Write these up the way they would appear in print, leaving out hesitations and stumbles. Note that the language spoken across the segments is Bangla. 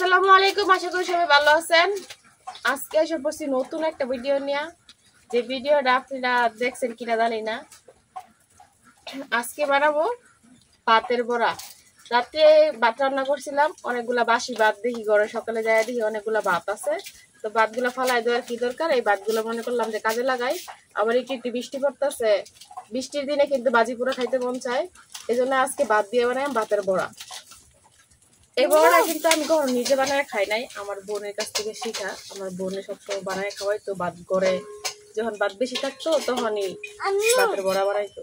আসসালামু আলাইকুম, আশা করি সবাই ভালো আছেন। আজকে এসে পড়ছি নতুন একটা ভিডিও নিয়ে। যে ভিডিওটা আপনারা দেখছেন কিনা জানি না। আজকে বানাবো ভাতের বড়া। রাতে ভাত রান্না করছিলাম, অনেকগুলা বাসি ভাত, দেখি ঘরে সকালে যায় দেখি অনেকগুলা ভাত আছে। তো ভাতগুলা ফালাই দেওয়ার কি দরকার, এই ভাতগুলো মনে করলাম যে কাজে লাগাই। আবার একটু একটু বৃষ্টি পড়তেছে, বৃষ্টির দিনে কিন্তু বাজি পোড়া খাইতে মন চায়। এই জন্য আজকে ভাত দিয়ে বানাই ভাতের বড়া। এই বড়াটা কিন্তু আমি কখনো নিজে বানায় খাই নাই, আমার বোনের কাছ থেকে শিখা। আমার বোনে সবসময় বানায় খাওয়াই, তো ভাত করে যখন ভাত বেশি থাকতো তখনই ভাতের বড়া বানাইতো।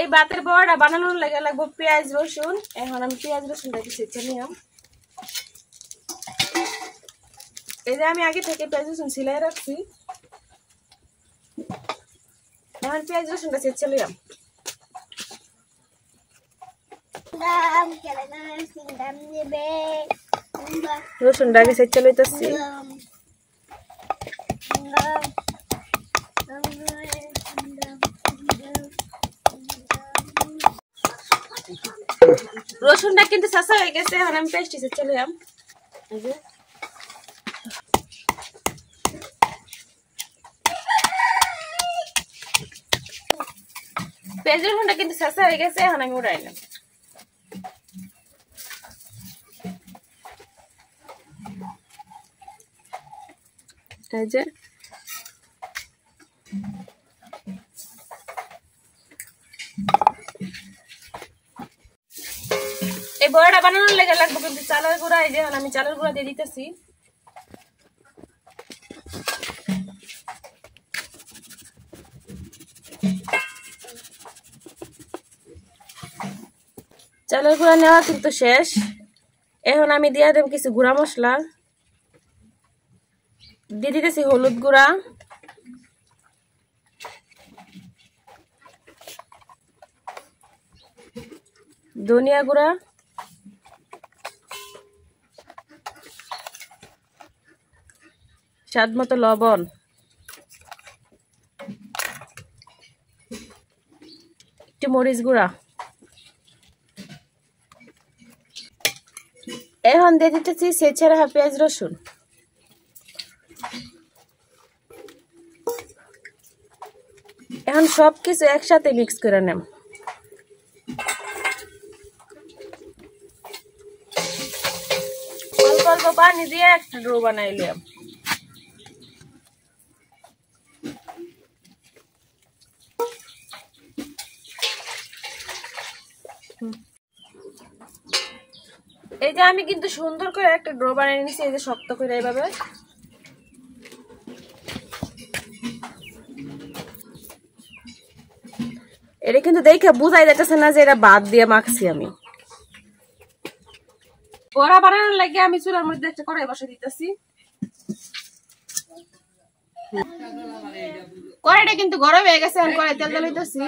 এই ভাতের বড়াটা বানানোর লেগে লাগবো পেঁয়াজ রসুন। এখন আমি পেঁয়াজ রসুনটাকে ছেঁচে নিলাম। এই যে আমি আগে থেকে পেঁয়াজ রসুন ছিলাই রাখছি, এখন পেঁয়াজ রসুনটা ছেঁচে নিলাম। রসুনটাকে ছেঁচে লইতেছি। রসুনটা কিন্তু শাসা হয়ে গেছে, এখন আমি পেস্ট ছেঁচে নিলাম। পেঁয়াজ রসুনটা কিন্তু শাসা হয়ে গেছে, এখন আমি উড়াইলাম। এই বড়াটা বানানোর লেগে লাগবে কিন্তু চালের গুঁড়া। এই যে আমি চালের গুঁড়া দিয়ে দিতেছি। চালের গুঁড়া নেওয়া কিন্তু শেষ। এখন আমি দিয়ে দেব কিছু গুঁড়া মশলা। দিয়ে দিতেছি হলুদ গুঁড়া, ধনিয়া গুঁড়া, স্বাদ মতো লবণ, একটু মরিচ গুঁড়া। এখন দিয়ে দিতেছি ছেঁচে রাখা পেঁয়াজ রসুন। এখন সবকিছু একসাথে মিক্স করে নেব। অল্প অল্প পানি দিয়ে একটা ডো বানাইলাম। এই যে আমি কিন্তু সুন্দর করে একটা ডো বানিয়ে নিয়েছি, এই যে শক্ত করে এইভাবে। এটা কিন্তু দেখে বুঝাই যাচ্ছে না যে এটা ভাত দিয়ে মাখছি আমি। বড়া বানানোর লাগে আমি চুলার মধ্যে একটা কড়াই বসে দিতেছি। কড়াইটা কিন্তু গরম হয়ে গেছে, আমি কড়াই তেল দিতেছি।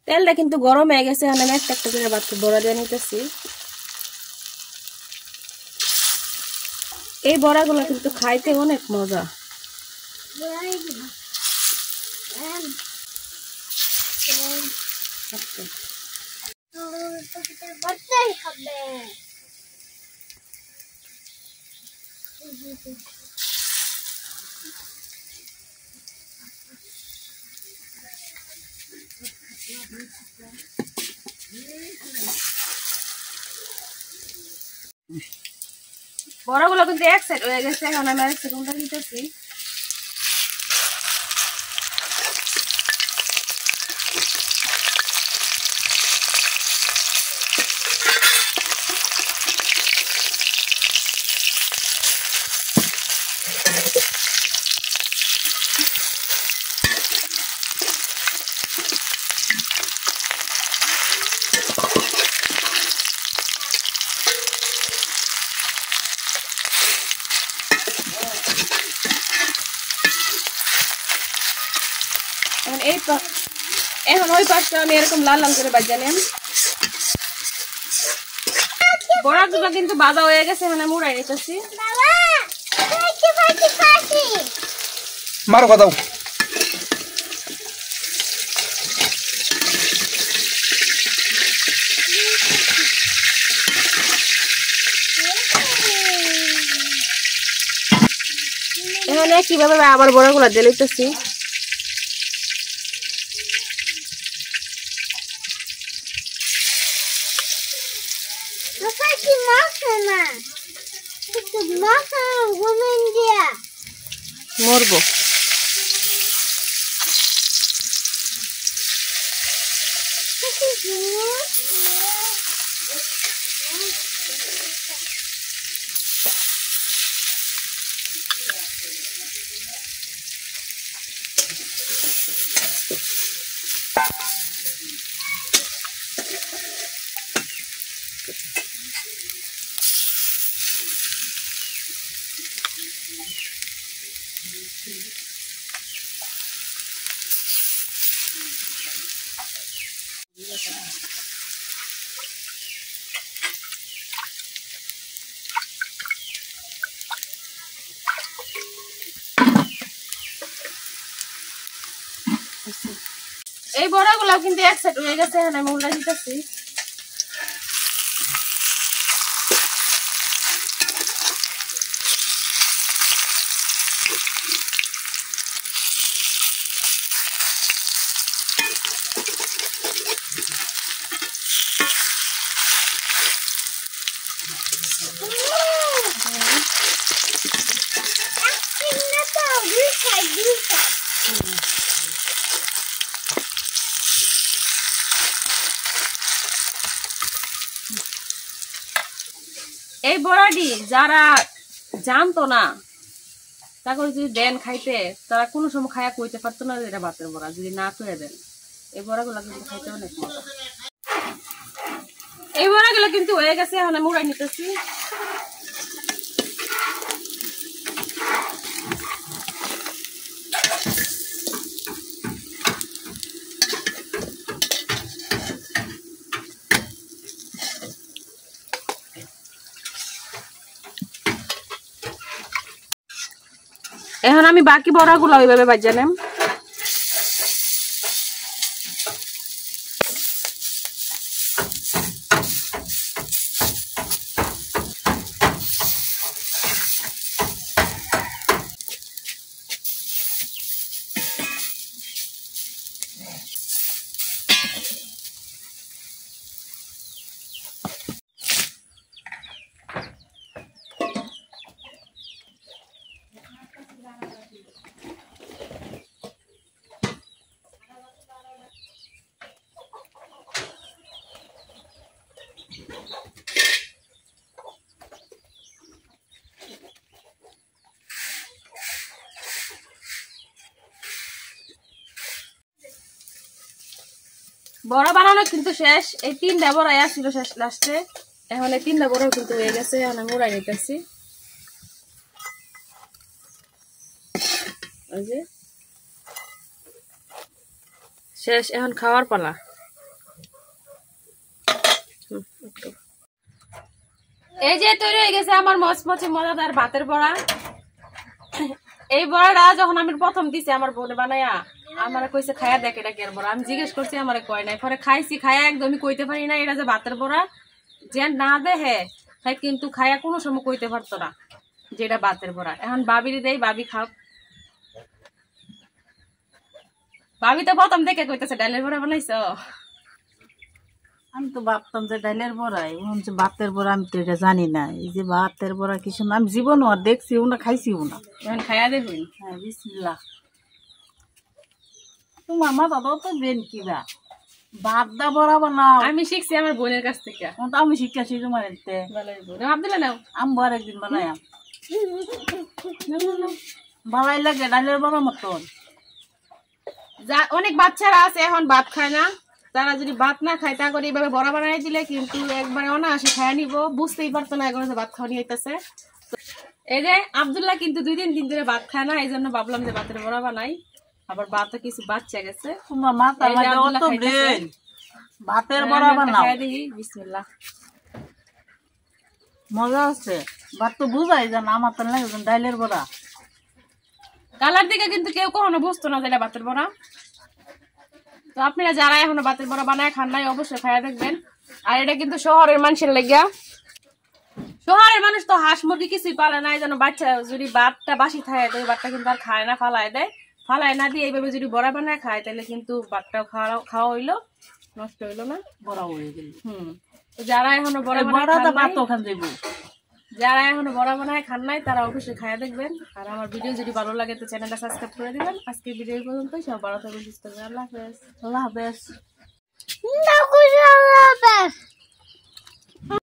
তেলটা কিন্তু গরম হয়ে গেছে, আমি একটা একটা করে ভাত বড়া দিয়ে নিতেছি। এই বড়াগুলো কিন্তু খাইতে অনেক মজা। বড়াগুলো কিন্তু এক সাইড হয়ে গেছে, এখন আমি আরেক সাইড উল্টা দিতেছি। এখন ওই পাশটা আমি এরকম লাল লাল করে ভাজা নিলাম। বড়াগুলো কিন্তু ভাজা হয়ে গেছে, মানে মুড়াই নিতেছি। মারো কথা এখানে কিভাবে আবার বড়াগুলা দিয়ে লইতেছি। মরবো এই বড়াগুলো কিন্তু এক সেট হয়ে গেছে। এখন আমি উল্টা দিতেছি। এই বড়াটি যারা জানতো না তারপরে যদি দেন খাইতে, তারা কোনো সময় খায়া কইতে পারতো না যে এটা ভাতের বড়া, যদি না কয়ে দেন। এই বড়াগুলো কিন্তু খাইতে অনেক মজা। এই বড়াগুলো কিন্তু হয়ে গেছে। এখন আমি উড়াই নিতেছি। এখন আমি বাকি বড়াগুলো ওইভাবে বাজা নেম। বড়া বানানো কিন্তু শেষ। এই 3টা বড়াই আসছিল শেষ লাস্টে। এখন এই 3টা বড়াও কিন্তু হয়ে গেছে। এখন আমি উড়াই নিতেছি। শেষ, এখন খাওয়ার পালা। এই যে তৈরি হয়ে গেছে আমার মচমচে মজাদার ভাতের বড়া। এই বড়াটা যখন আমি প্রথম দিছি আমার বোনে বানায়া, আমার কইছে খায়া দেখ এটা কের বড়া। আমি জিজ্ঞেস করছি, আমার কয় নাই। পরে খাইছি, খায়া একদমই কইতে পারি না এটা যে ভাতের বড়া। যে না দেহে তাই কিন্তু খায়া কোনো সময় কইতে পারতো না যে এটা ভাতের বড়া। এখন বাবির দেই, বাবি খাও। ভাবি তো প্রথম দেখে কইতেছে ডালের বড়া বানাইছো। আমি তো ভাবতাম যে ডালের বড়াই, ভাতের বড়া। আমি তো এটা জানি না এই যে ভাতের বড়া কিছু আমি জীবনও আর দেখছিও না, খাইছিও না। এখন খায়া দেখুন। হ্যাঁ, বিসমিল্লাহ। তোমার মাথা তো বেন কিবা ভাত দা বড়া বানাও। আমি শিখছি আমার বোনের কাছ থেকে। আমি শিখাছি তোমার এতে আব্দুল্লাহ নাও। আমি বড় একদিন বানাই ভালাই লাগে ডালের বড়া মতন। অনেক বাচ্চারা আছে এখন ভাত খায় না, তারা যদি ভাত না খায় তা করে এইভাবে বড়া বানাই দিলে কিন্তু একবারে অনায়াসে খায় নিব। বুঝতেই পারতো না এখন যে ভাত খাওয়া নিয়ে হইতেছে। এই যে আব্দুল্লাহ কিন্তু 2-3 দিন ধরে ভাত খায় না, এই জন্য ভাবলাম যে ভাতের বড়া বানাই। আবার ভাতও কিছু বাচ্চা গেছে। তোমার মাথা অত ব্রেন। ভাতের বড়া বানাও। বিসমিল্লাহ। মজা আছে। ভাত তো বুঝাই জান, আমার তো লাগে ডালের বড়া। কালার দিকে কিন্তু কেউ কখনো বুঝতো না যে এটা ভাতের বড়া। তো আপনারা যারা এখনো ভাতের বড়া বানায় খান নাই অবশ্যই খাইয়া দেখবেন। আর এটা কিন্তু শহরের মানুষের লাগিয়া। শহরের মানুষ তো হাঁস মুরগি কিছুই পালে না, এই জন্য বাচ্চা যদি ভাতটা বাসি থাকে তো ওই ভাতটা কিন্তু আর খায় না, ফালায় দেয়। ফালায় না দিয়ে এইভাবে যদি বড়া বানায় খায় তাহলে কিন্তু ভাতটা খাওয়া হইলো, নষ্ট হইলো না, বড় হয়ে গেল। তো যারা এখনো বড়া বানায় খান নাই তারা অবশ্যই খায়া দেখবেন। আর আমার ভিডিও যদি ভালো লাগে তো চ্যানেলটা সাবস্ক্রাইব করে দিবেন। আজকে ভিডিও এই পর্যন্তই, সব ভালো থাকবেন, সুস্থ থাকবেন, আল্লাহ হাফেজ। আল্লাহ হাফেজ।